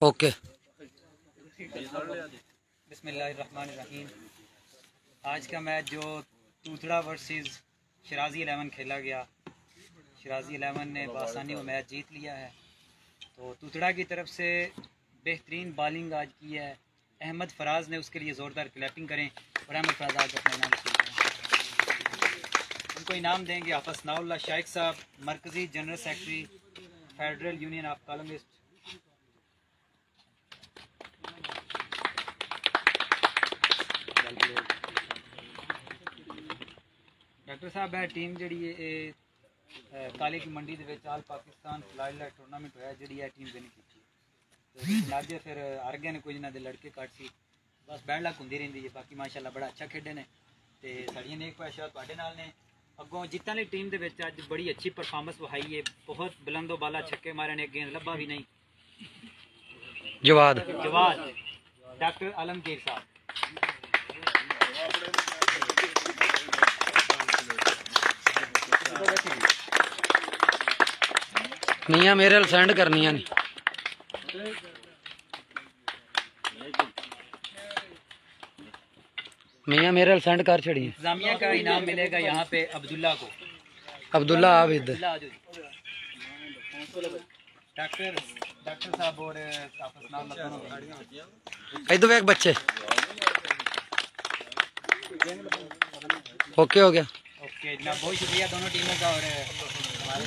Okay. बिस्मिल्लाहिर्रहमानिर्रहीम। आज का मैच जो तूतड़ा वर्सेस शराजी 11 खेला गया, शराजी 11 ने बआसानी वो मैच जीत लिया है। तो तूतड़ा की तरफ से बेहतरीन बॉलिंग आज की है अहमद फराज ने, उसके लिए ज़ोरदार क्लैपिंग करें। और अहमद फराज आज अपना इनाम उनको इनाम देंगे हाफ़िज़ सनाउल्लाह शाइख साहब, मरकज़ी general secretary federal union of columnist. Doctor साहब है टीम जी काली की मंडी के आल पाकिस्तान खिलाड़ी टूर्नामेंट होया जी टीम विन की। अज फिर हार गए ने कुछ इन्होंने लड़के कट सी, बस बैड लक होंदी रही है। बाकी माशाल्लाह बड़ा अच्छा खेडे ने ते साड़ियां नेक ख्वाहिशां तुहाडे नाल ने। अगों जितने वाली टीम के अज बड़ी अच्छी परफॉर्मेंस वहाई है, बहुत बुलंदो बाला छक्के मारे ने, गेंद लब्भा भी नहीं। जवाद डॉक्टर आलमगीर साहब। मियां मेरे अल सेंड करनियां नहीं। मियां मेरे अल सेंड कर छड़ी। इंतजामिया का इनाम मिलेगा यहाँ पे अब्दुल्ला को, अब्दुल्ला आबिद। डॉक्टर साहब और इधर वेख बच्चे। ओके हो गया। ओके जनाब, बहुत शुक्रिया दोनों टीमों का। और हमारे